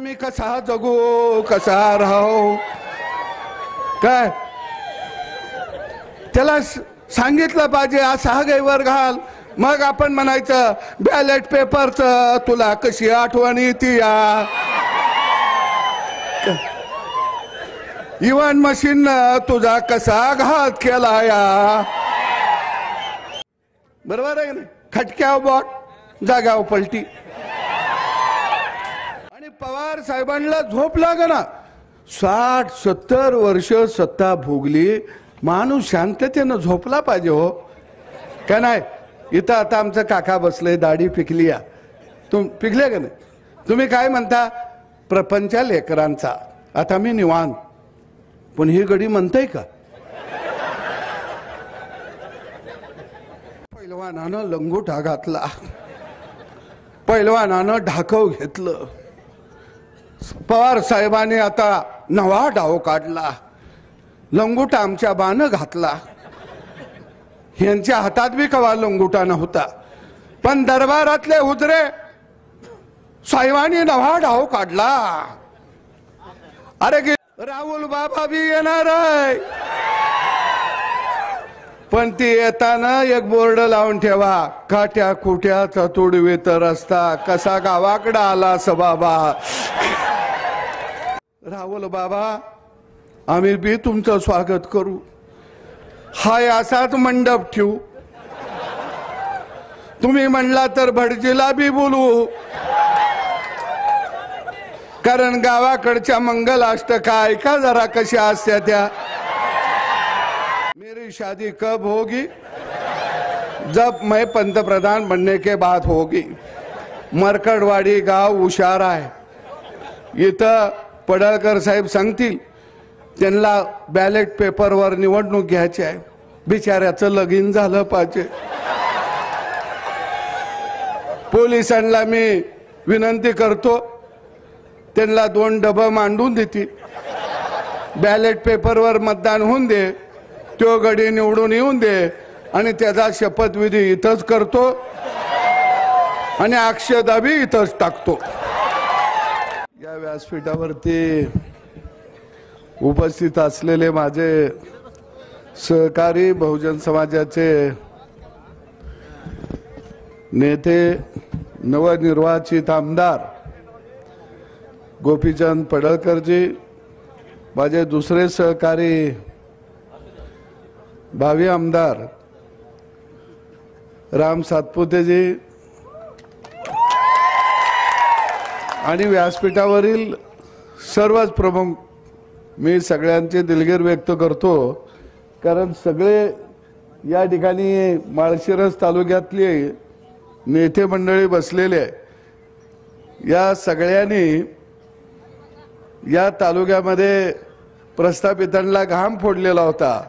मी कसा जगू कसा राहू काय त्याला सांगितलं पाहिजे. असा गैवर घाल मग आपण म्हणायचं बॅलेट पेपरचं तुला कशी आठवण येते या. इव्हन मशीन तुझा कसा घात केला या. बरोबर आहे ना. खटक्याव बॉट जाग्याव पलटी. आणि पवार साहेबांना झोप लागना. 60-70 वर्ष सत्ता भोगली माणूस शांततेनं झोपला पाहिजे हो का नाही. इथं आता आमचं काका बसले दाढी पिकली या. पिकले का नाही. तुम्ही काय म्हणता प्रपंच लेकरांचा. आता मी निवांत पण ही गडी म्हणताय का. पैलवानानं लंगोटा घातला. पैलवानानं ढाकव घेतलं. पवार साहेबांनी आता नवा डाव काढला. लंगोटा आमच्या बानं घातला. यांच्या हातात बी कवा लंगोटा नव्हता पण दरबारातले उतरे साहेबांनी नवा डाव काढला. अरे राहुल बाबा बी येणार आहे पण ती येताना एक बोर्ड लावून ठेवा काट्या कुट्याचा तुडवीत रस्ता कसा गावाकडे आला अस बाबा. राहुल बाबा आम्ही बी तुमचं स्वागत करू. हाय असाच मंडप ठेवू. तुम्ही म्हणला तर भटजीला बी बोलवू कारण गावाकडच्या मंगलाष्टका ऐका जरा कशा असत्या त्या. मेरी शादी कब होगी जब मैं पंतप्रधान बनने के बाद होगी. मरकडवाडी गाव हुशार आहे. इथं पडळकर साहेब सांगतील त्यांना बॅलेट पेपरवर निवडणूक घ्यायची आहे. बिचाऱ्याचं लगीन झालं पाहिजे. पोलिसांना मी विनंती करतो त्यांना 2 डबं मांडून देते. बॅलेट पेपरवर मतदान होऊन दे. तो गडी निवडून येऊन दे आणि त्याचा शपथविधी इथंच करतो आणि अक्षता बी इथंच टाकतो. या व्यासपीठावरती उपस्थित असलेले माझे सहकारी बहुजन समाजाचे नेते नवनिर्वाचित आमदार गोपीचंद पडळकरजी, माझे दुसरे सहकारी भावी आमदार राम सातपुतेजी आणि व्यासपीठावरील सर्वच प्रमुख मी सगळ्यांचे दिलगीर व्यक्त करतो कारण सगळे या ठिकाणी माळशिरस तालुक्यातले नेते मंडळी बसलेले. या सगळ्यांनी या तालुक्यामध्ये प्रस्थापितांना घाम फोडलेला होता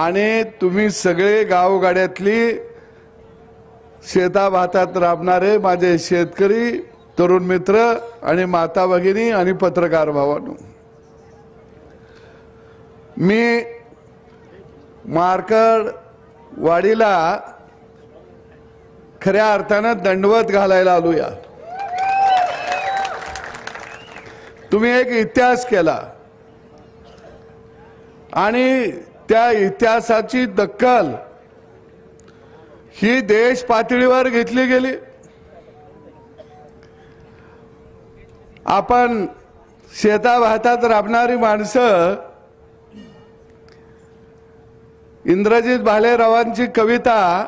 आणि तुम्ही सगळे गावगाड्यातली शेताभातात राबणारे माझे शेतकरी तरुण मित्र आणि माता भगिनी आणि पत्रकार भावांनो, मी मार्कड वाडीला खऱ्या अर्थानं दंडवत घालायला आलो. या तुम्ही एक इतिहास केला आणि त्या इतिहासाची दखल ही देश पातळीवर घेतली गेली. आपण शेताभातात राबणारी माणसं इंद्रजित भालेरावांची कविता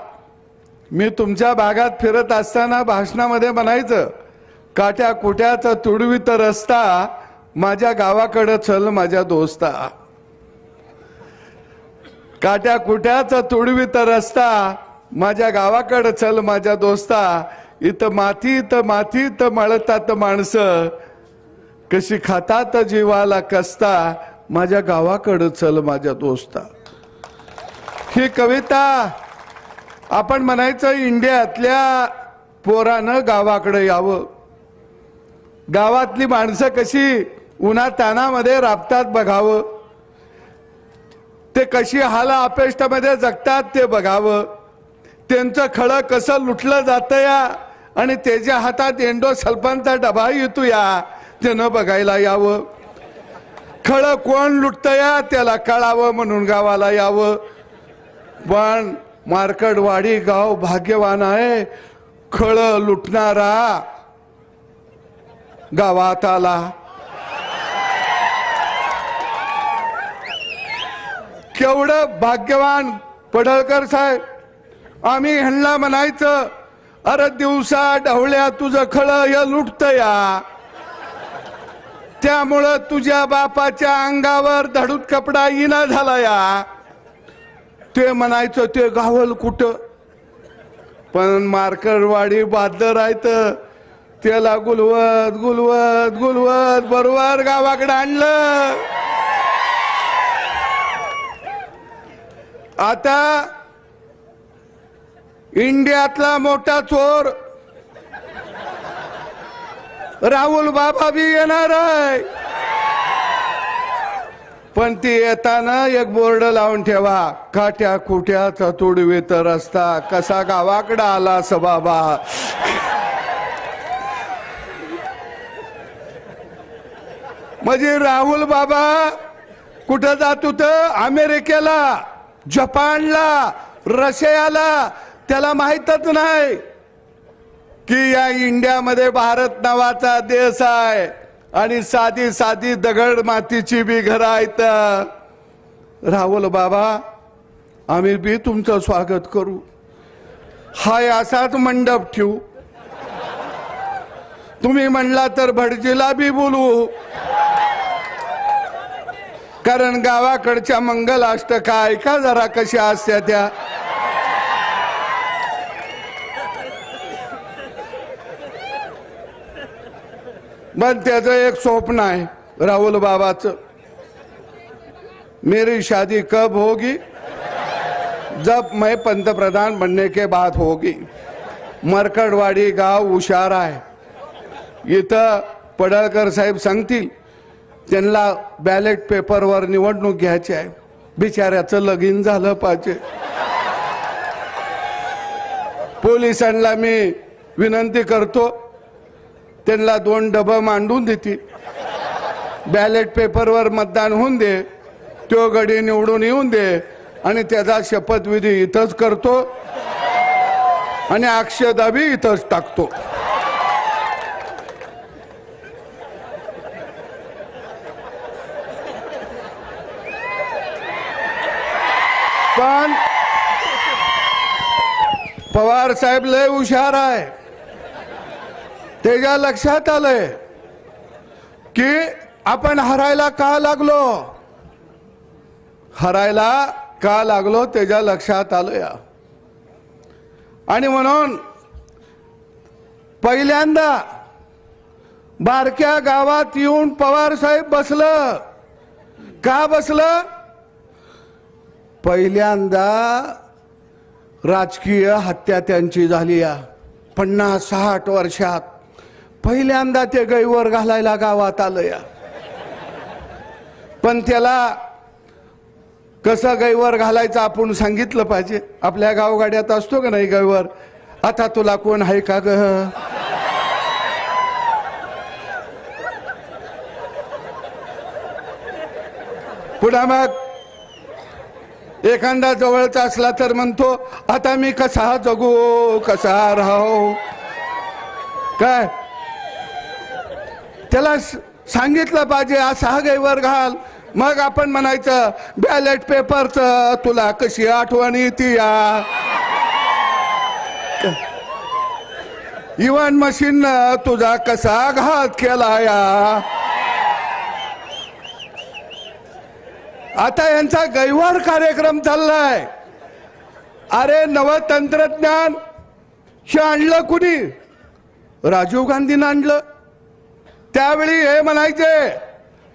मी तुमच्या भागात फिरत असताना भाषणामध्ये म्हणायचं काट्या कुट्याचा तुडवीत रस्ता माझ्या गावाकडे चल माझ्या दोस्ता. काट्या कुट्याचा तुडवीत रस्ता माझ्या गावाकडे चल माझ्या दोस्ता. इथं मातीत मळतात माणसं कशी खातात जीवाला कसता माझ्या गावाकडे चल माझ्या दोस्ता. ही कविता आपण म्हणायचं इंडियातल्या पोरानं गावाकडे यावं. गावातली माणसं कशी उन्हातानामध्ये राबतात बघावं. ते कशी हाला अपेष्टामध्ये जगतात ते बघावं. त्यांचं खळं कसं लुटलं जातं या आणि त्याच्या हातात एंडो सल्फानचा डबा येतो या त्यानं बघायला यावं. खळं कोण लुटतया त्याला कळावं म्हणून गावाला यावं. पण मार्कडवाडी गाव भाग्यवान आहे, खळं लुटणारा गावात आला. केवढं भाग्यवान पडळकर साहेब. आम्ही ह्यांना म्हणायचं, अरे दिवसा ढवळ्या तुझं खळं हे लुटतया, त्यामुळं तुझ्या बापाच्या अंगावर धडूत कपडा येणा झाला या. ते म्हणायचं ते गावल कुठं. पण मार्कडवाडी बहादर आहेत, त्याला गुलवत गुलवत गुलवत बरोबर गावाकडे आणलं. आता इंडियातला मोठा चोर राहुल बाबा भी येणार आहे. पण ती येताना एक बोर्ड लावून ठेवा, काट्या कुट्याचा तुडवीत रस्ता, कसा गावाकडे आला स बाबा. म्हणजे राहुल बाबा कुठं जात होत, अमेरिकेला, जपानला, रशियाला. त्याला माहीतच नाही की या इंडियामध्ये भारत नावाचा देश आहे आणि साधी साधी दगड मातीची बी घर आहेत. राहुल बाबा आम्ही बी तुमचं स्वागत करू, हाय असाच मंडप ठेवू, तुम्ही म्हणला तर भटजीला बी बोलवू. कारण गावाकडच्या मंगलाष्टका ऐका जरा कशा असत्या त्या. पण त्याचं एक स्वप्न आहे राहुल बाबाचं, मेरी शादी कब होगी, जब मैं पंतप्रधान बनने के बाद होगी. मरकडवाडी गाव हुशार आहे. इथं पडळकर साहेब सांगतील, त्यांना बॅलेट पेपरवर निवडणूक घ्यायची आहे. बिचाऱ्याचं लगीन झालं पाहिजे. पोलिसांना मी विनंती करतो, त्यांना 2 डबं मांडून देतील, बॅलेट पेपरवर मतदान होऊन दे, तो गडी निवडून येऊन दे आणि त्याचा शपथविधी इथंच करतो आणि अक्षता बी इथंच टाकतो. पण पवार साहेब लय हुशार आहे. त्याच्या लक्षात आलंय की आपण हरायला का लागलो, हरायला का लागलो त्याच्या लक्षात आलं. आणि म्हणून पहिल्यांदा बारक्या गावात येऊन पवार साहेब बसलं. का बसलं? पहिल्यांदा राजकीय हत्या त्यांची झाली 50-60 वर्षात. पहिल्यांदा ते गैवर घालायला गावात आलं. पण त्याला कसं गैवर घालायचं आपण सांगितलं पाहिजे. आपल्या गावगाड्यात असतो का नाही गैवर, आता तुला कोण आहे का ग, पुन्हा मग एखादा जवळचा असला तर म्हणतो आता मी कसा जगू कसा राहू. काय त्याला सांगितलं पाहिजे असा गैवर घाल. मग आपण म्हणायचं बॅलेट पेपरचं तुला कशी आठवण येते या, इव्हन मशीन तुझा कसा घात केला या. आता यांचा गैवार कार्यक्रम चाललाय. अरे नवतंत्रज्ञान हे आणलं कुणी, राजीव गांधीनं आणलं. त्यावेळी हे म्हणायचे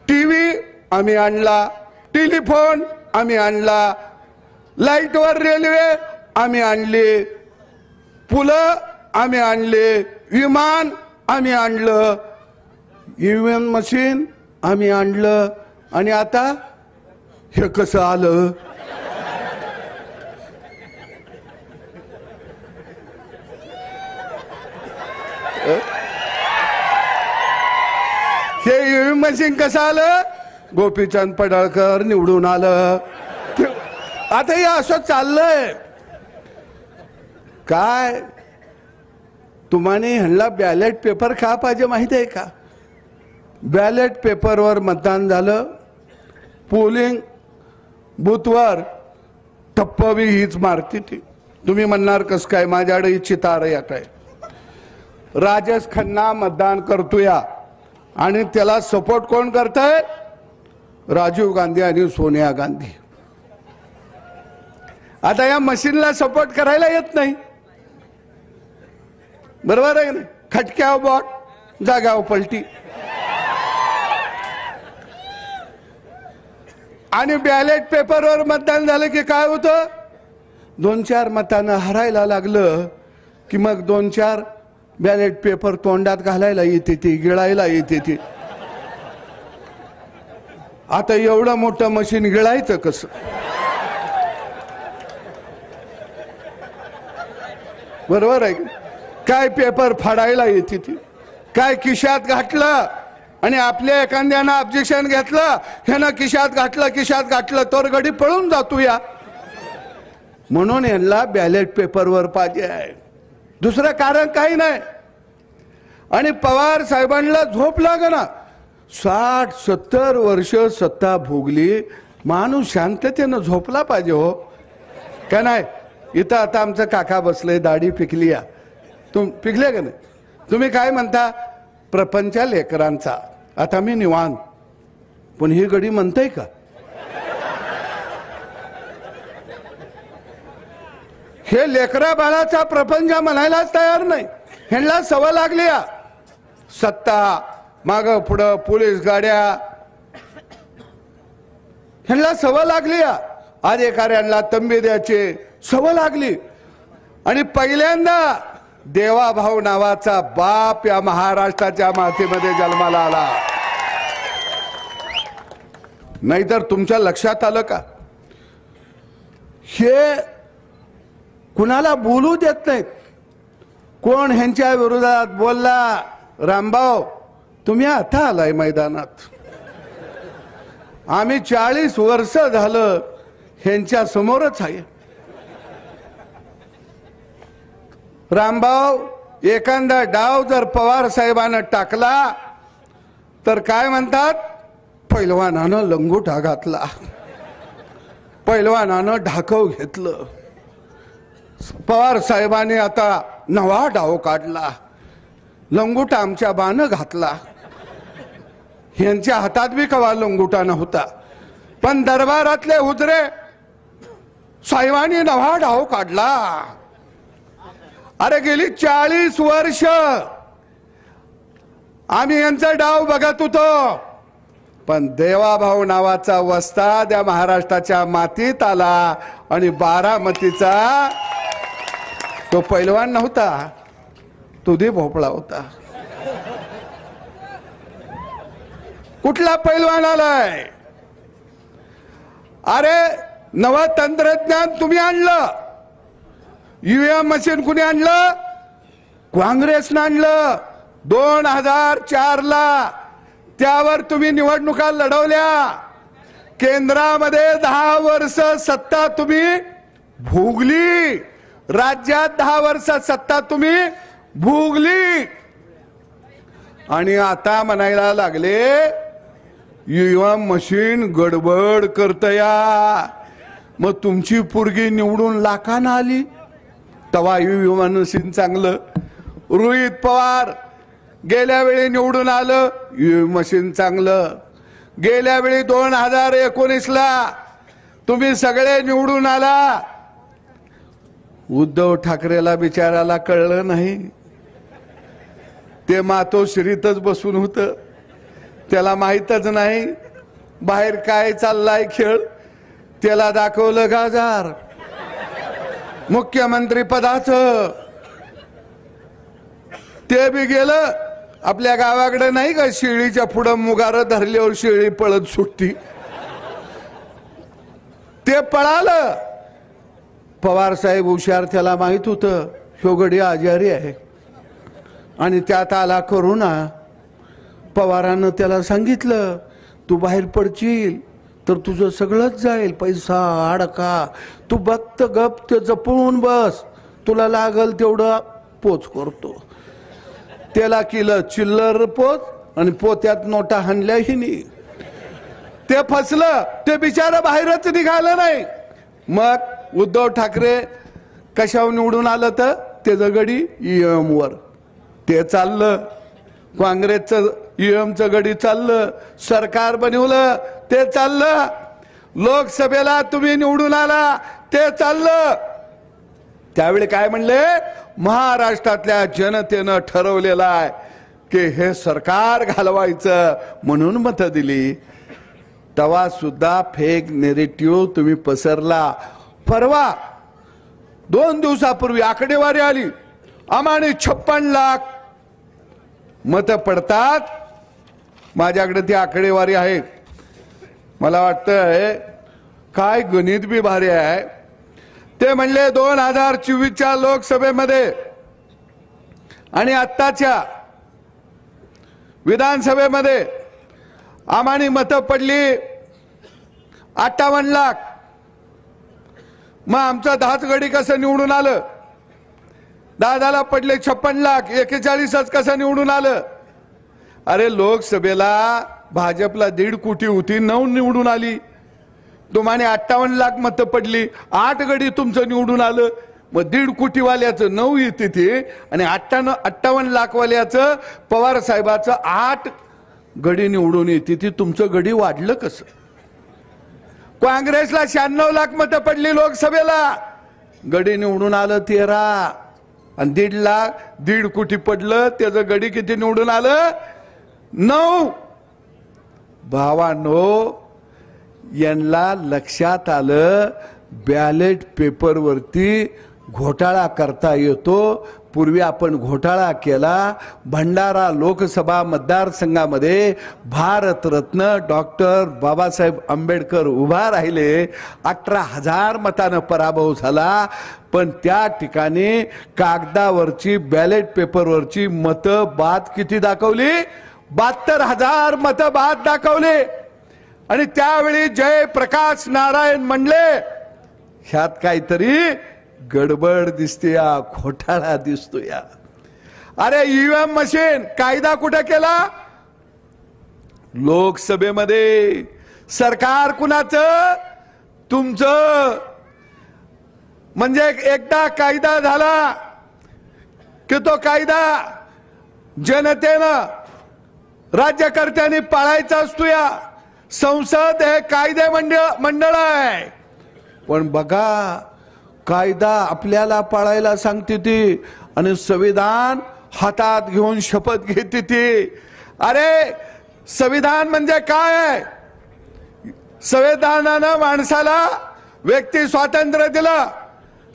टीव्ही आम्ही आणला, टेलिफोन आम्ही आणला, लाईटवर रेल्वे आम्ही आणली, पुलं आम्ही आणले, विमान आम्ही आणलं, इव्हीएम मशीन आम्ही आणलं. आणि आता हे कसं आलं. मशीन कसं आलं? गोपीचंद पडळकर निवडून आलं. आता हे असं चाललंय काय? तुम्हाला ह्यांना बॅलेट पेपर का पाहिजे माहित आहे का? बॅलेट पेपरवर मतदान झालं, पोलिंग बूथवर टप्पा हीच मारती ती. तुम्ही म्हणणार कस काय? माझ्याकडे चितार येत आहे. राजेश खन्ना मतदान करतोया आणि त्याला सपोर्ट कोण करतंय? राजीव गांधी आणि सोनिया गांधी. आता या मशीनला सपोर्ट करायला येत नाही, बरोबर आहे ना? खटक्यावर बॉट, जाग्यावर पलटी. आणि बॅलेट पेपरवर मतदान झालं की काय होतं? 2-4 मतांना हरायला लागलं की मग 2-4 बॅलेट पेपर तोंडात घालायला येते, ती गिळायला येते ती. आता एवढं मोठं मशीन गिळायचं कसं? बरोबर आहे? काय पेपर फाडायला येते ती, काय खिशात घातलं आणि आपल्या एखाद्यानं ऑब्जेक्शन घेतलं, ह्यानं खिशात घातलं तर गडी पळून जातो या. म्हणून यांना बॅलेट पेपरवर पाहिजे आहे, दुसरं कारण काही नाही. आणि पवार साहेबांना झोप लागना. 60-70 वर्ष सत्ता भोगली, माणूस शांततेनं झोपला पाहिजे हो का नाही? इथं आता आमचं काका बसले, दाढी पिकली या. पिकले का नाही? तुम्ही काय म्हणता? प्रपंच लेकरांचा. आता मी निवांत, पण ही गडी म्हणताय का? हे लेकरा बाळाचा प्रपंच म्हणायलाच तयार नाही. ह्यांना सवय लागली या सत्ता, माग पुढं पोलीस गाड्या, ह्यांना सवय लागली या अधिकाऱ्यांना तंबी द्यायची सवय लागली. आणि पहिल्यांदा देवाभाऊ नावाचा बाप या महाराष्ट्राच्या मातीमध्ये जन्माला आला. नाहीतर तुमच्या लक्षात आलं का? हे कुणाला बोलू देत नाहीत. कोण ह्यांच्या विरोधात बोलला? रामभाऊ तुम्ही आता आलाय मैदानात. आम्ही 40 वर्ष झालं ह्यांच्या समोरच आहे. रामभाऊ एखादा डाव जर पवार साहेबांना टाकला तर काय म्हणतात? पैलवानानं लंगोटा घातला, पैलवानानं ढाकव घेतलं. पवार साहेबांनी आता नवा डाव काढला, लंगोटा आमच्या बानं घातला. ह्यांच्या हातात बी कवा लंगोटा नव्हता, पण दरबारातले उतरे साहेबांनी नवा डाव काढला. अरे गेली 40 वर्ष आम्ही यांचा डाव बघत होतो, पण देवाभाऊ नावाचा वस्ताद या महाराष्ट्राच्या मातीत आला आणि बारामतीचा तो पैलवान नव्हता, तुधी भोपळा होता. कुठला पैलवान आलाय? अरे नवं तंत्रज्ञान तुम्ही आणलं. ईव्हीएम मशीन कुणी आणलं? काँग्रेसनं आणलं 2004 ला. त्यावर तुम्ही निवडणुका लढवल्या. केंद्रामध्ये 10 वर्ष सत्ता तुम्ही भोगली, राज्यात 10 वर्ष सत्ता तुम्ही भोगली. आणि आता म्हणायला लागले ईव्हीएम मशीन गडबड करतया. मग तुमची पोरगी निवडून लाखानं आली, तवा ईव्हीएम मशीन चांगलं. रोहित पवार गेल्या वेळी निवडून आलं, ईव्हीएम मशीन चांगलं. गेल्या वेळी 2019 ला तुम्ही सगळे निवडून आला. उद्धव ठाकरेला बिचाराला कळलं नाही, ते मातोश्रीतच बसून होतं, त्याला माहीतच नाही बाहेर काय चाललाय खेळ. त्याला दाखवलं गाजार मुख्यमंत्री पदाचं, ते बी गेलं. आपल्या गावाकडे नाही का शेळीच्या पुढं मुगार धरल्यावर शेळी पळत सुटती, ते पळालं. पवार साहेब हुशार, त्याला माहित होतं ह्यो गडी आजारी आहे आणि त्यात आला करोना. पवारानं त्याला सांगितलं तू बाहेर पडशील तर तुझं सगळंच जाईल, पैसा अडका, तू बघत गप ते जपून बस, तुला लागल तेवढं पोच करतो. त्याला केलं चिल्लर पोच आणि पोत्यात नोटा हाणल्याही नाही. ते फसलं, ते बिचारा बाहेरच निघालं नाही. मग उद्धव ठाकरे कशावर निवडून आलं तर त्याचं गडी EM वर ते चाललं, काँग्रेसचं EMचं गडी चाललं, सरकार बनवलं ते चाललं, लोकसभेला तुम्ही निवडून आला ते चाललं. त्यावेळी काय म्हणले, महाराष्ट्रातल्या जनतेनं ठरवलेलं आहे की हे सरकार घालवायचं म्हणून मतं दिली. तेव्हा सुद्धा फेक नेरेटिव्ह तुम्ही पसरला. परवा 2 दिवसापूर्वी आकडेवारी आली, आम्हाने 56 लाख मतं पडतात. माझ्याकडे ती आकडेवारी आहे. मला वाटतंय काय गणित बी भारी आहे. ते म्हणले 2024च्या लोकसभेमध्ये आणि आत्ताच्या विधानसभेमध्ये आम्हाने मतं पडली 58 लाख. मग आमचं 10च गडी कसं निवडून आलं? दादाला पडले 56 लाख, 41च कसं निवडून आलं? अरे लोकसभेला भाजपला 1.5 कोटी होती, 9 निवडून आली. तुम्हाला 58 लाख मतं पडली, 8 गडी तुमचं निवडून आलं. मग 1.5 कोटी वाल्याचं 9 येते ते आणि 58 लाख वाल्याचं पवार साहेबाचं 8 गडी निवडून येते ती. तुमचं गडी वाढलं कसं? काँग्रेसला 96 लाख मतं पडली लोकसभेला, गडी निवडून आलं 13 आणि 1.5 कोटी पडलं, त्याचं गडी किती निवडून आलं? 9. भावांनो, यांना लक्षात आलं बॅलेट पेपरवरती घोटाळा करता येतो. पूर्वी आपण घोटाळा केला. भंडारा लोकसभा मतदारसंघामध्ये भारतरत्न डॉक्टर बाबासाहेब आंबेडकर उभा राहिले, 18,000 मतानं पराभव झाला. पण त्या ठिकाणी कागदावरची बॅलेट पेपरवरची मतं बाद किती दाखवली? 72,000 मतं बाद दाखवली. आणि त्यावेळी जयप्रकाश नारायण म्हणले ह्यात काहीतरी गडबड दिसते, या घोटाळा दिसतो या. अरे EVM मशीन कायदा कुठे केला? लोकसभेमध्ये. सरकार कुणाचं? तुमचं. म्हणजे एकदा कायदा झाला की तो कायदा जनतेनं राज्यकर्त्यांनी पाळायचा असतो. या संसद हे कायदे मंडळ आहे. पण बघा, कायदा आपल्याला पाळायला सांगते ती आणि संविधान हातात घेऊन शपथ घेते ती. अरे संविधान म्हणजे काय आहे? संविधानानं माणसाला व्यक्ती स्वातंत्र्य दिलं,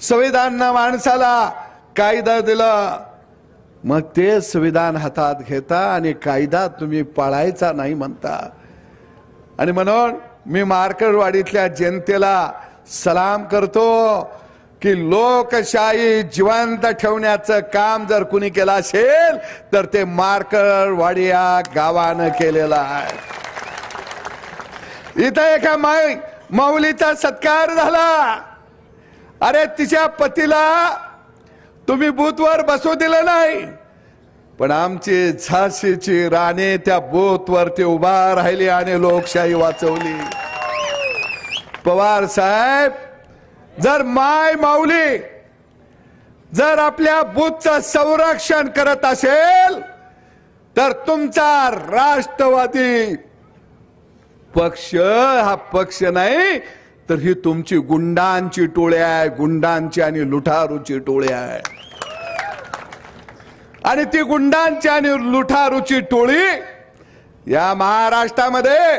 संविधानानं माणसाला कायदा दिला. मग ते संविधान हातात घेता आणि कायदा तुम्ही पाळायचा नाही म्हणता. आणि म्हणून मी मार्करवाडीतल्या जनतेला सलाम करतो की लोकशाही जिवंत ठेवण्याचं काम जर कुणी केलं असेल तर ते मार्करवाडी या गावानं केलेलं आहे. इथं एका माऊलीचा सत्कार झाला. अरे तिच्या पतीला तुम्ही बूथवर बसू दिलं नाही, पण आमची झाशीची राणी त्या बूथवर ते उभा राहिली आणि लोकशाही वाचवली. पवार साहेब, जर माय माऊली जर आपल्या बूथचं संरक्षण करत असेल तर तुमचा राष्ट्रवादी पक्ष हा पक्ष नाही तर ही तुमची गुंडांची टोळी आहे, गुंडांची आणि लुटारूची टोळी आहे. आणि ती गुंडांची आणि लुटारूची टोळी या महाराष्ट्रामध्ये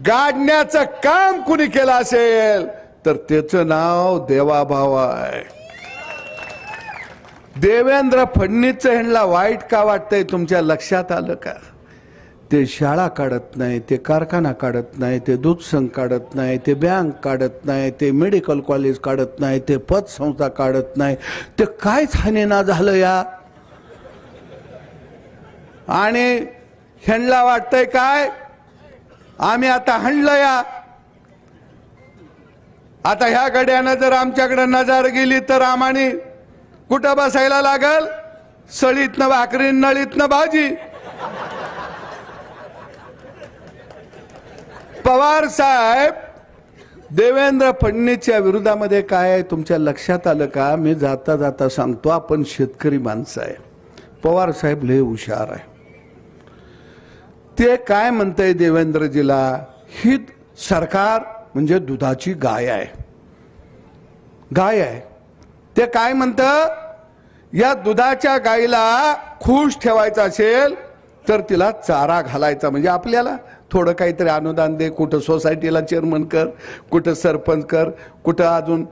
गाडण्याचं काम कुणी केलं असेल तर त्याचं नाव देवाभाऊ आहे. देवेंद्र फडणवीस ह्यांना वाईट का वाटतंय तुमच्या लक्षात आलं का? ते शाळा काढत नाही, ते कारखाना काढत नाही, ते दूध संघ काढत नाही, ते बँक काढत नाही, ते मेडिकल कॉलेज काढत नाही, ते पतसंस्था काढत नाही. ते कायच हानीना झालं या? आणि ह्यांना वाटतंय काय आम्ही आता हाणलं या, आता ह्या गड्यानं जर आमच्याकडे नजर गेली तर आम्हाने कुठं बसायला लागल, सळीतनं भाकरी नळीतनं भाजी. पवार साहेब देवेंद्र फडणवीसच्या विरोधामध्ये काय आहे तुमच्या लक्षात आलं का? मी जाता जाता सांगतो, आपण शेतकरी माणसं आहे. पवार साहेब लय हुशार आहे. ते काय म्हणतंय देवेंद्रजीला, ही सरकार म्हणजे दुधाची गाय आहे, गाय आहे. ते काय म्हणतं, या दुधाच्या गायीला खुश ठेवायचं असेल तर तिला चारा घालायचा, म्हणजे आपल्याला थोडं काहीतरी अनुदान दे, कुठं सोसायटीला चेअरमन कर, कुठं सरपंच कर, कुठं अजून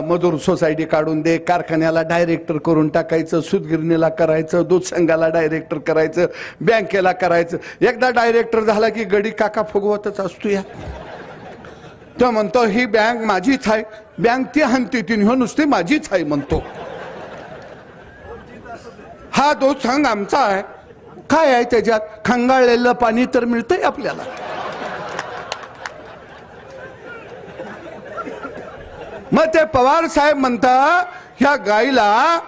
मजूर सोसायटी काढून दे, कारखान्याला डायरेक्टर करून टाकायचं, सूतगिरणीला करायचं, दूध संघाला डायरेक्टर करायचं, बँकेला करायचं. एकदा डायरेक्टर झाला की गडी काका फुगवतच असतो या. तो म्हणतो ही बँक माझीच आहे, बँक ती हंती ती नुसती माझीच आहे म्हणतो. हा दूध संघ आमचा आहे. काय आहे त्याच्यात? खंगाळलेलं पाणी तर मिळतंय आपल्याला. मग ते पवार साहेब म्हणता ह्या गाईला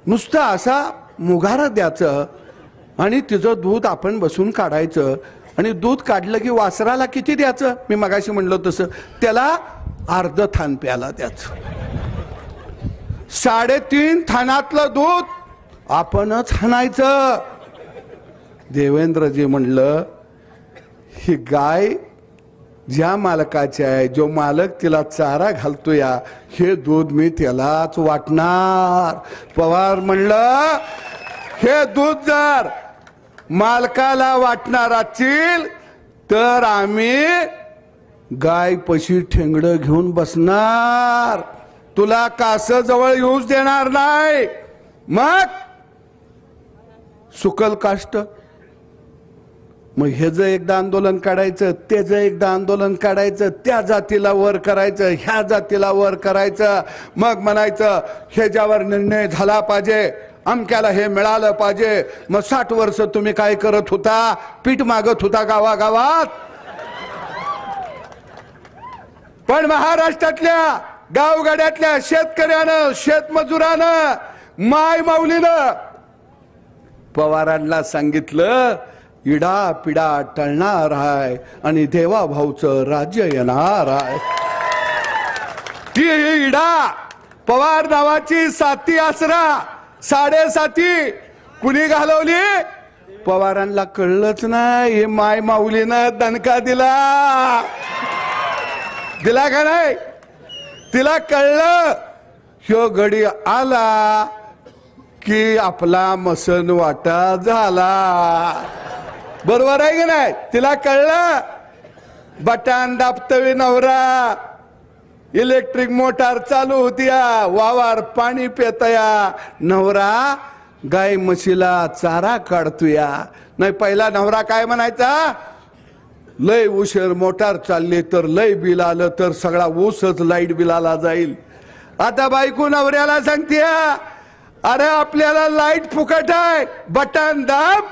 नुसतं असा मुगारा द्यायचं आणि तिचं दूध आपण बसून काढायचं, आणि दूध काढलं की वासराला किती द्यायचं? मी मगाशी म्हणलो तसं त्याला अर्ध थान प्याला द्यायचं. 3.5 थानातलं दूध आपणच हाणायचं. देवेंद्रजी म्हणलं ही गाय ज्या मालकाची आहे, जो मालक तिला चारा घालतो या, हे दूध मी त्यालाच वाटणार. पवार म्हणलं हे दूध जर मालकाला वाटणार असतील तर आम्ही गाय पशी ठेंगडं घेऊन बसणार, तुला कास जवळ येऊच देणार नाही. मग सुकल काष्ट, मग ह्याचं एकदा आंदोलन काढायचं, त्याचं एकदा आंदोलन काढायचं, त्या जातीला वर करायचं, ह्या जातीला वर करायचं. मग म्हणायचं ह्याच्यावर निर्णय झाला पाहिजे, अमक्याला हे मिळालं पाहिजे. मग 60 वर्ष तुम्ही काय करत होता? पीठ मागत होता गावागावात. पण महाराष्ट्रातल्या गावगाड्यातल्या शेतकऱ्यानं, शेतमजुरानं, माय माऊलीनं पवारांना सांगितलं इडा पिडा टळणार आहे आणि देवा भाऊचं राज्य येणार आहे. ती इडा पवार नावाची साती आसरा 7.5 कुणी घालवली? पवारांना कळलंच नाही. हे माय माऊलीनं दणका दिला का नाही? तिला कळलं ह्यो गडी आला की आपला मसन वाटा झाला. बरोबर आहे की नाही? तिला कळलं बटन दाबतवी नवरा, इलेक्ट्रिक मोटार चालू होतीया, वावर पाणी पेतया, नवरा गाय म्हशीला चारा काढतोया. नाही पहिला नवरा काय म्हणायचा, लय उशीर मोटार चालली तर लय बिल आलं तर सगळा ऊसच लाईट बिलाला जाईल. आता बायको नवऱ्याला सांगते अरे आपल्याला लाईट फुकट आहे, बटन दाब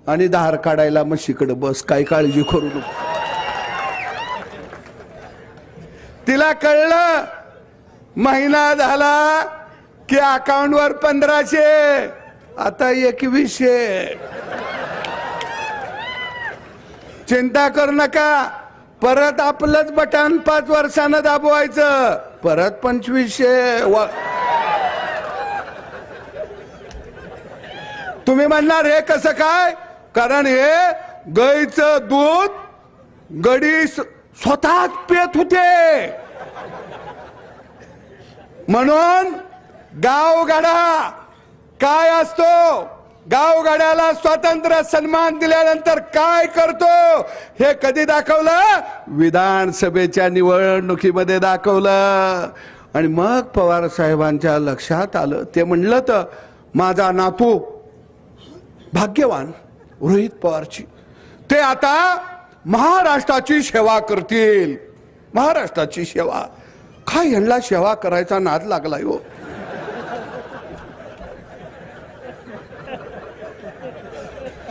आणि धार काढायला म्हशीकडे बस, काय काळजी करू नको. तिला कळलं महिना झाला की अकाउंटवर 1500, आता 2100. चिंता करू नका, परत आपलंच बटन 5 वर्षानं दाबवायचं, परत 2500. तुम्ही म्हणणार हे कसं काय? कारण हे गाईचं दूध गडी स्वतःच पेत होते. म्हणून गावगाडा काय असतो, गावगाड्याला स्वातंत्र्य सन्मान दिल्यानंतर काय करतो हे कधी दाखवलं? विधानसभेच्या निवडणुकीमध्ये दाखवलं. आणि मग पवार साहेबांच्या लक्षात आलं. ते म्हणलं तर माझा नातू भाग्यवान रोहित पवारची, ते आता महाराष्ट्राची सेवा करतील. महाराष्ट्राची सेवा काय? यांना सेवा करायचा नाद लागलाय हो.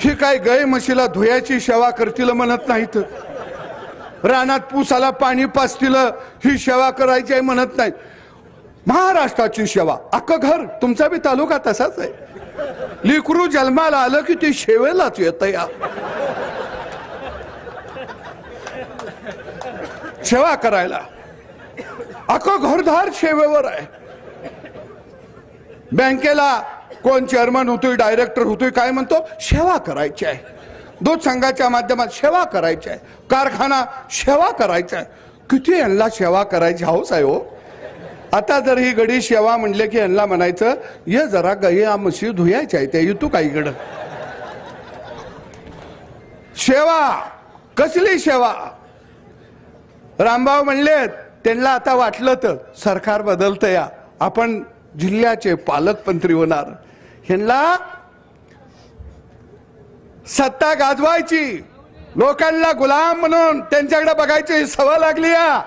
ही काय गाय म्हशीला धुयाची सेवा करतील म्हणत नाहीत, रानात पूसाला पाणी पाजतील ही सेवा करायची आहे म्हणत नाहीत. महाराष्ट्राची सेवा. अख्खं घर तुमचा बी तालुका तसाच आहे. लेकरू जन्माला आलं की ते शेवेलाच येत या सेवा करायला. अख्खं घरदार सेवेवर आहे. बँकेला कोण चेअरमन होतोय, डायरेक्टर होतोय, काय म्हणतो सेवा करायची आहे. दूध संघाच्या माध्यमात सेवा करायची आहे. कारखाना सेवा करायचा आहे. किती यांना सेवा करायची हौस आहे हो. आता जर ही गडी सेवा म्हणले की यांना म्हणायचं ये जरा गाई म्हशी धुयायच्या आहे त्या येतो काहीकडं. सेवा कसली सेवा. रामभाऊ म्हणले त्यांना आता वाटलं तर सरकार बदलतं या आपण जिल्ह्याचे पालकमंत्री होणार. ह्यांना सत्ता गाजवायची, लोकांना गुलाम म्हणून त्यांच्याकडे बघायची सवय लागली या.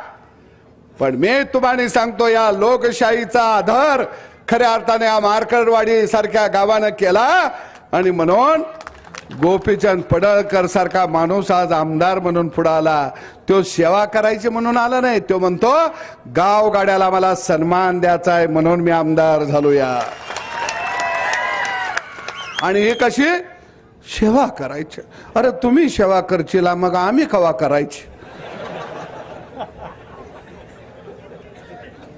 पण मी तुम्हाला सांगतो या लोकशाहीचा आधार खऱ्या अर्थाने या मार्करवाडी सारख्या गावानं केला. आणि म्हणून गोपीचंद पडळकर सारखा माणूस आज आमदार म्हणून पुढे आला. तो सेवा करायची म्हणून आला नाही, तो म्हणतो गावगाड्याला मला सन्मान द्यायचा आहे म्हणून मी आमदार झालो या. आणि हे कशी सेवा करायची. अरे तुम्ही सेवा करशीला मग आम्ही कवा करायची.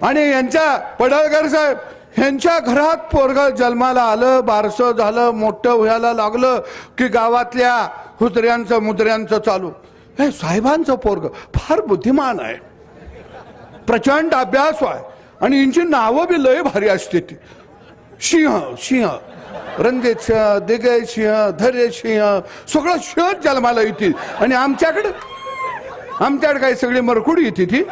आणि यांच्या पडळकर साहेब ह्यांच्या घरात पोरग जन्माला आलं, बारसं झालं, मोठं व्हायला लागलं की गावातल्या हुजऱ्यांचं मुद्र्यांचं चालू. हे साहेबांचं पोरग फार बुद्धिमान आहे, प्रचंड अभ्यास आहे आणि यांची नावं बी लय भारी असते. ती सिंह सिंह रणजित सिंह, दिग्गज सिंह, धैर्य सिंह सगळं शहर जन्माला येतील. आणि आमच्याकडे काही सगळी मरकुडी येते ती.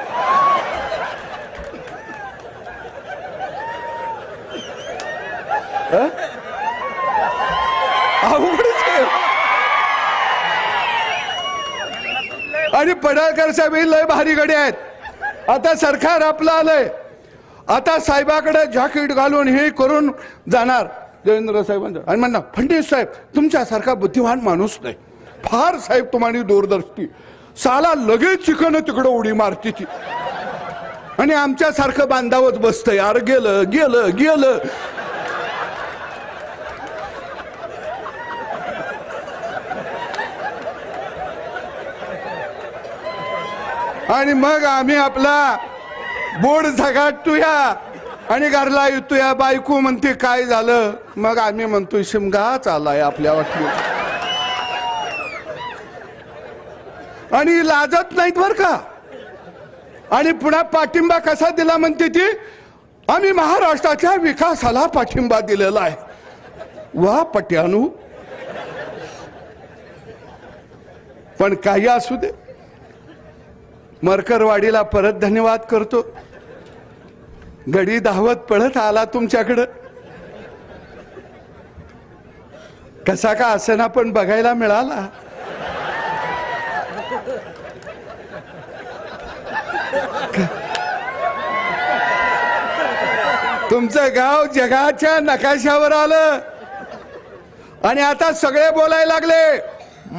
आणि पडळकर साहेब लय भारी गडे आहेत. आता सरकार आपलं आलंय, आता साहेबाकडे जॅकेट घालून हे करून जाणार देवेंद्र साहेबांचं. आणि म्हणणार फडणवीस साहेब तुमच्यासारखा बुद्धिमान माणूस नाही, फार साहेब तुम्हाला दूरदर्शी, साला लगेच चिकन तिकडं उडी मारती ती. आणि आमच्यासारखं बांधावच बसतंय, यार गेलं गेलं गेलं. आणि मग आम्ही आपला बोर्ड झगाटतोया आणि घरला येतोया. बायको म्हणते काय झालं, मग आम्ही म्हणतोय शिमगाच आलाय आपल्या वाटली. आणि लाजत नाहीत बर का. आणि पुन्हा पाठिंबा कसा दिला म्हणते ती, आम्ही महाराष्ट्राच्या विकासाला पाठिंबा दिलेला आहे. वा पट्यानू. पण काही असू दे, मरकरवाडीला परत धन्यवाद करतो. गडी धावत पळत आला तुमच्याकडं, कसा का असेना पण बघायला मिळाला. तुमचं गाव जगाच्या नकाशावर आलं. आणि आता सगळे बोलायला लागले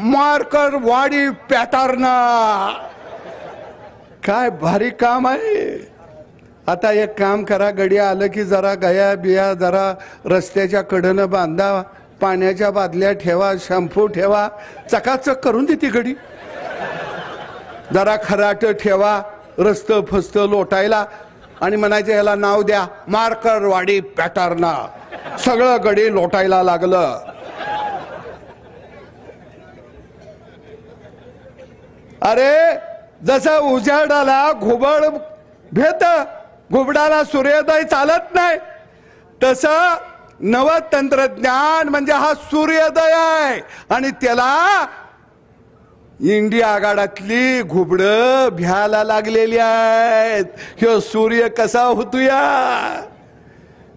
मार्करवाडी पॅटर्न. काय भारी काम आहे. आता एक काम करा, गडी आलं की जरा गया बिया जरा रस्त्याच्या कडेनं बांधा, पाण्याच्या बादल्या ठेवा, शॅम्पू ठेवा, चकाचक करून देते गडी. जरा खराट ठेवा रस्त फस्त लोटायला. आणि म्हणायचं ह्याला नाव द्या मार्करवाडी पॅटर्न. सगळं गडी लोटायला लागलं. अरे जसा उजाडाला घुबड भेट, घुबडाला सूर्योदय चालत नाही, तसं नव तंत्रज्ञान म्हणजे हा सूर्योदय आहे. आणि त्याला इंडिया आघाड्यातली घुबड भ्यायला लागलेली आहेत. ह्यो सूर्य कसा होतोया,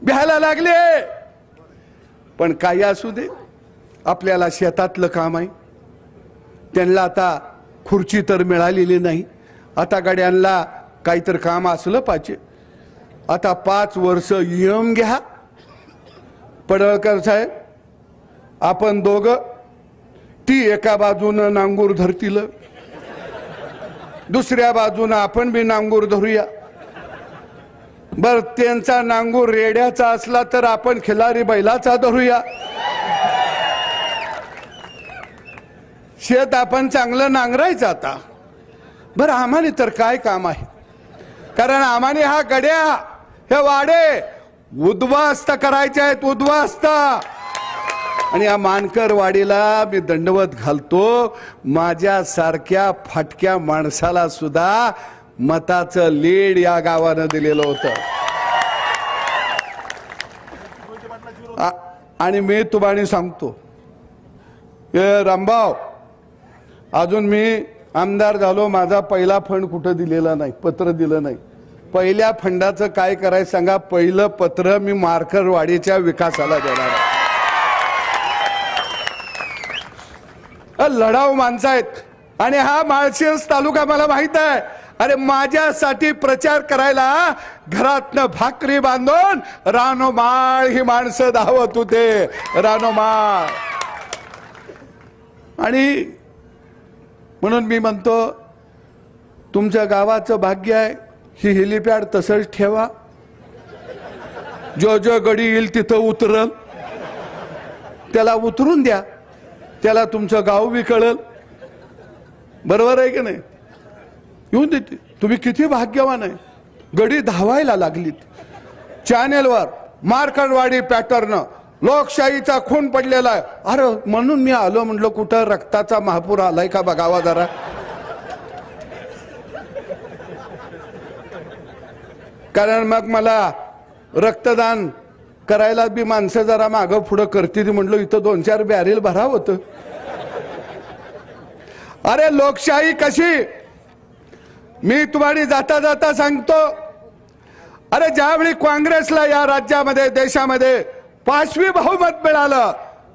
भ्यायला लागले. पण काही असू दे, आपल्याला शेतातलं काम आहे. त्यांना आता खुर्ची तर मिळालेली नाही, आता गाड्यांना काहीतरी काम असलं पाहिजे. आता 5 वर्ष यम घ्या. पडळकर साहेब आपण दोघं ती एका बाजूनं नांगूर धरतील, दुसऱ्या बाजूनं आपण बी नांगूर धरूया. बर त्यांचा नांगूर रेड्याचा असला तर आपण खिलारी बैलाचा धरूया. शेत आपण चांगलं नांगरायचं आता. बरं आम्हाला तर काय काम आहे, कारण आम्हाला हा गड्या हे वाडे उद्ध्वस्त करायचे आहेत, उद्ध्वस्त. आणि या मानकर वाडीला मी दंडवत घालतो. माझ्यासारख्या फाटक्या माणसाला सुद्धा मताचं लीड या गावानं दिलेलं होतं. आणि मी तुम्हाला सांगतो, रामभाऊ, अजून मी आमदार झालो, माझा पहिला फंड कुठं दिलेला नाही, पत्र दिलं नाही. पहिल्या फंडाचं काय करायचं सांगा. पहिलं पत्र मी मार्करवाडीच्या विकासाला देणार. लढाऊ माणसं आहेत आणि हा माळशिरस तालुका मला माहित आहे. अरे माझ्यासाठी प्रचार करायला घरातनं भाकरी बांधून रानोमाळ ही माणसं धावत होते, रानोमाळ. आणि म्हणून मी म्हणतो, तुमच्या गावाचं भाग्य आहे, ही हेलिपॅड तसंच ठेवा. जो जो गडी येईल तिथं उतरल त्याला उतरून द्या, त्याला तुमचं गाव बी कळल. बरोबर आहे की नाही? येऊन देते. तुम्ही किती भाग्यवान आहे. गडी धावायला लागलीत. चॅनेलवर मार्करवाडी पॅटर्न लोकशाहीचा खून पडलेला आहे. अरे म्हणून मी आलो, म्हणलं कुठं रक्ताचा महापूर आलाय का बघावा जरा. कारण मग मला रक्तदान करायला बी माणसं जरा मागं पुढं करतील. म्हणलं इथं 2-4 बॅरेल भराव होतं. अरे लोकशाही कशी, मी तुम्हाला जाता जाता सांगतो. अरे ज्यावेळी काँग्रेसला या राज्यामध्ये देशामध्ये 5वी बहुमत मिळालं,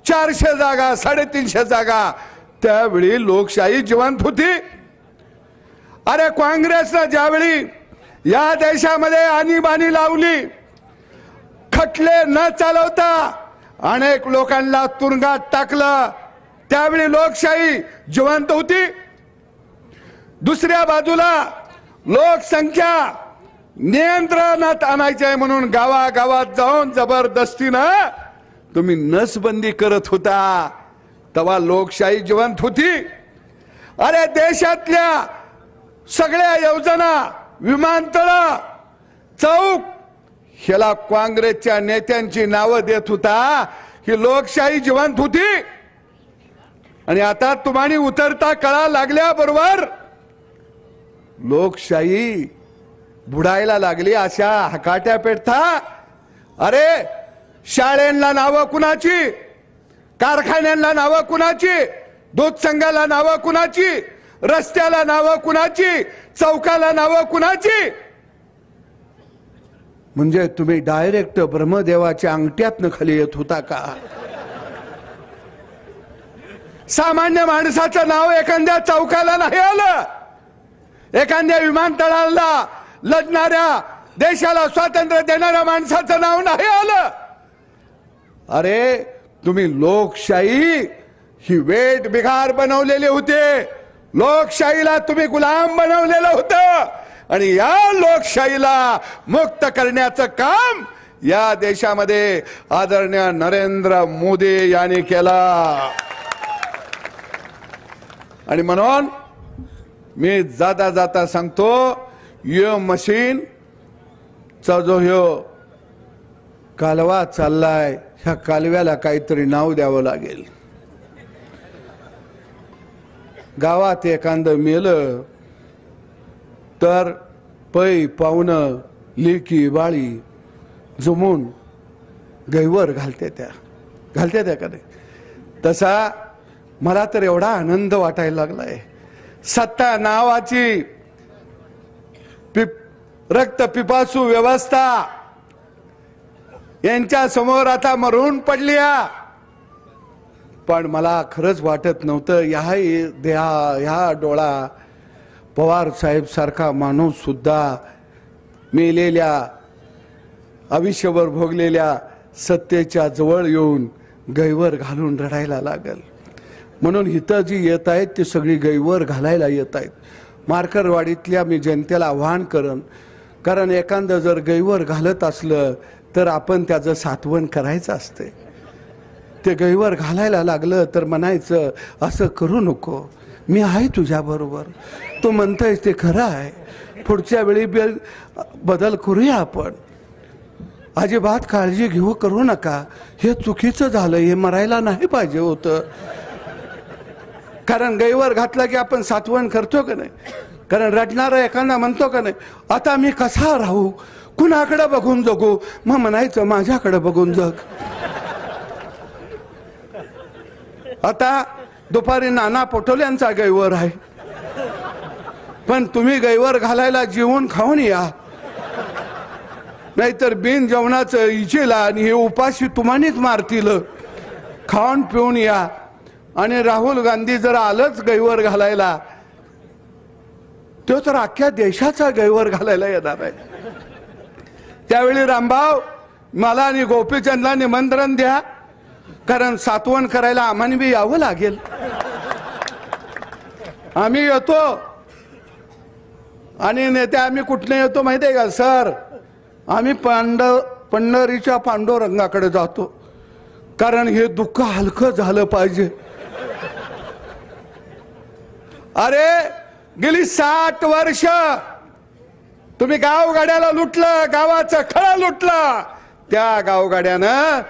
400 जागा 350 जागा, त्यावेळी लोकशाही जिवंत होती. अरे काँग्रेसनं ज्यावेळी या देशामध्ये आणीबाणी लावली, खटले न चालवता अनेक लोकांना तुरुंगात टाकलं, त्यावेळी लोकशाही जिवंत होती. दुसऱ्या बाजूला लोकसंख्या नियंत्रणात आणायची आहे म्हणून गावागावात जाऊन जबरदस्तीनं तुम्ही नसबंदी करत होता, तेव्हा लोकशाही जिवंत होती. अरे देशातल्या सगळ्या योजना, विमानतळ, चौक ह्याला काँग्रेसच्या नेत्यांची नावं देत होता, ही लोकशाही जिवंत होती. आणि आता तुम्हाला उतरता कळा लागल्याबरोबर लोकशाही बुडायला लागली, अशा हकाट्या पेटता. अरे शाळेंना नावं कुणाची, कारखान्यांना नावं कुणाची, दूध संघाला नावं कुणाची, रस्त्याला नावं कुणाची, चौकाला नावं कुणाची. म्हणजे तुम्ही डायरेक्ट ब्रह्मदेवाच्या अंगठ्यातनं खाली येत होता का? सामान्य माणसाचं नाव एखाद्या चौकाला नाही आलं, एखाद्या विमानतळाला लढणाऱ्या, देशाला स्वातंत्र्य देणाऱ्या माणसाचं नाव नाही आलं. अरे तुम्ही लोकशाही ही वेठ बिघार बनवलेली होते, लोकशाहीला तुम्ही गुलाम बनवलेलं होतं. आणि या लोकशाहीला मुक्त करण्याचं काम या देशामध्ये आदरणीय नरेंद्र मोदी यांनी केला. आणि म्हणून मी जाता जाता सांगतो, यो मशीन चा जो ह्यो कालवा चाललाय, ह्या कालव्याला काहीतरी नाव द्यावं लागेल. गावात एखादं मेलं तर पै पाहुणं लेकी बाळी जमून गैवर घालते त्या का नाही. तसा मला तर एवढा आनंद वाटायला लागलाय. सत्ता नावाची रक्त पिपासू व्यवस्था यांच्या समोर आता मरून पडली. पण मला खरंच वाटत नव्हतं ह्या डोळा पवार साहेब सारखा माणूस सुद्धा मेलेल्या, आयुष्यभर भोगलेल्या सत्तेच्या जवळ येऊन गैवर घालून रडायला लागल. म्हणून इथं जी येत आहेत ती सगळी गैवर घालायला येत आहेत. मार्करवाडीतल्या मी जनतेला आव्हान करन, कारण एखादं जर गैवर घालत असलं तर आपण त्याचं सातवण करायचं असते. ते गैवर घालायला लागलं तर म्हणायचं असं करू नको, मी आहे तुझ्याबरोबर, तू म्हणतोयस ते खरं आहे, पुढच्या वेळी बदल करूया आपण, अजिबात काळजी घेऊ करू नका, हे चुकीचं झालं, हे मरायला नाही पाहिजे होतं. कारण गैवर घातला की आपण सातवण करतो का नाही? कारण रडणारा एखादा म्हणतो का नाही, आता मी कसा राहू, कुणाकडे बघून जगू? मग म्हणायचं माझ्याकडे बघून जग. आता दुपारी नाना पटोल्यांचा गैवर आहे, पण तुम्ही गैवर घालायला जेवून खाऊन या, नाहीतर बिन जेवणाचं इचेला आणि हे उपाशी तुम्हानीच मारतील. खाऊन पिऊन या. आणि राहुल गांधी जर आलंच गैवर घालायला, तो तर अख्ख्या देशाचा गैवर घालायला येणार आहे. त्यावेळी रामभाऊ मला आणि गोपीचंदला निमंत्रण द्या, कारण सातवण करायला आम्हाला बी यावं लागेल. आम्ही येतो. आणि नेते आम्ही कुठले येतो माहिती आहे का सर? आम्ही पंढरीच्या पांडुरंगाकडे जातो, कारण हे दुःख हलकं झालं पाहिजे. अरे गेली 60 वर्ष तुम्ही गावगाड्याला लुटलं, गावाचं खळं लुटलं, त्या गावगाड्यानं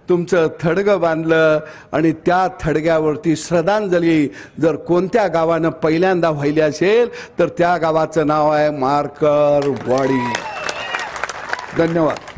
तुमचं थडगं बांधलं आणि त्या थडग्यावरती श्रद्धांजली जर कोणत्या गावानं पहिल्यांदा व्हायली असेल तर त्या गावाचं नाव आहे मार्करवाडी. धन्यवाद.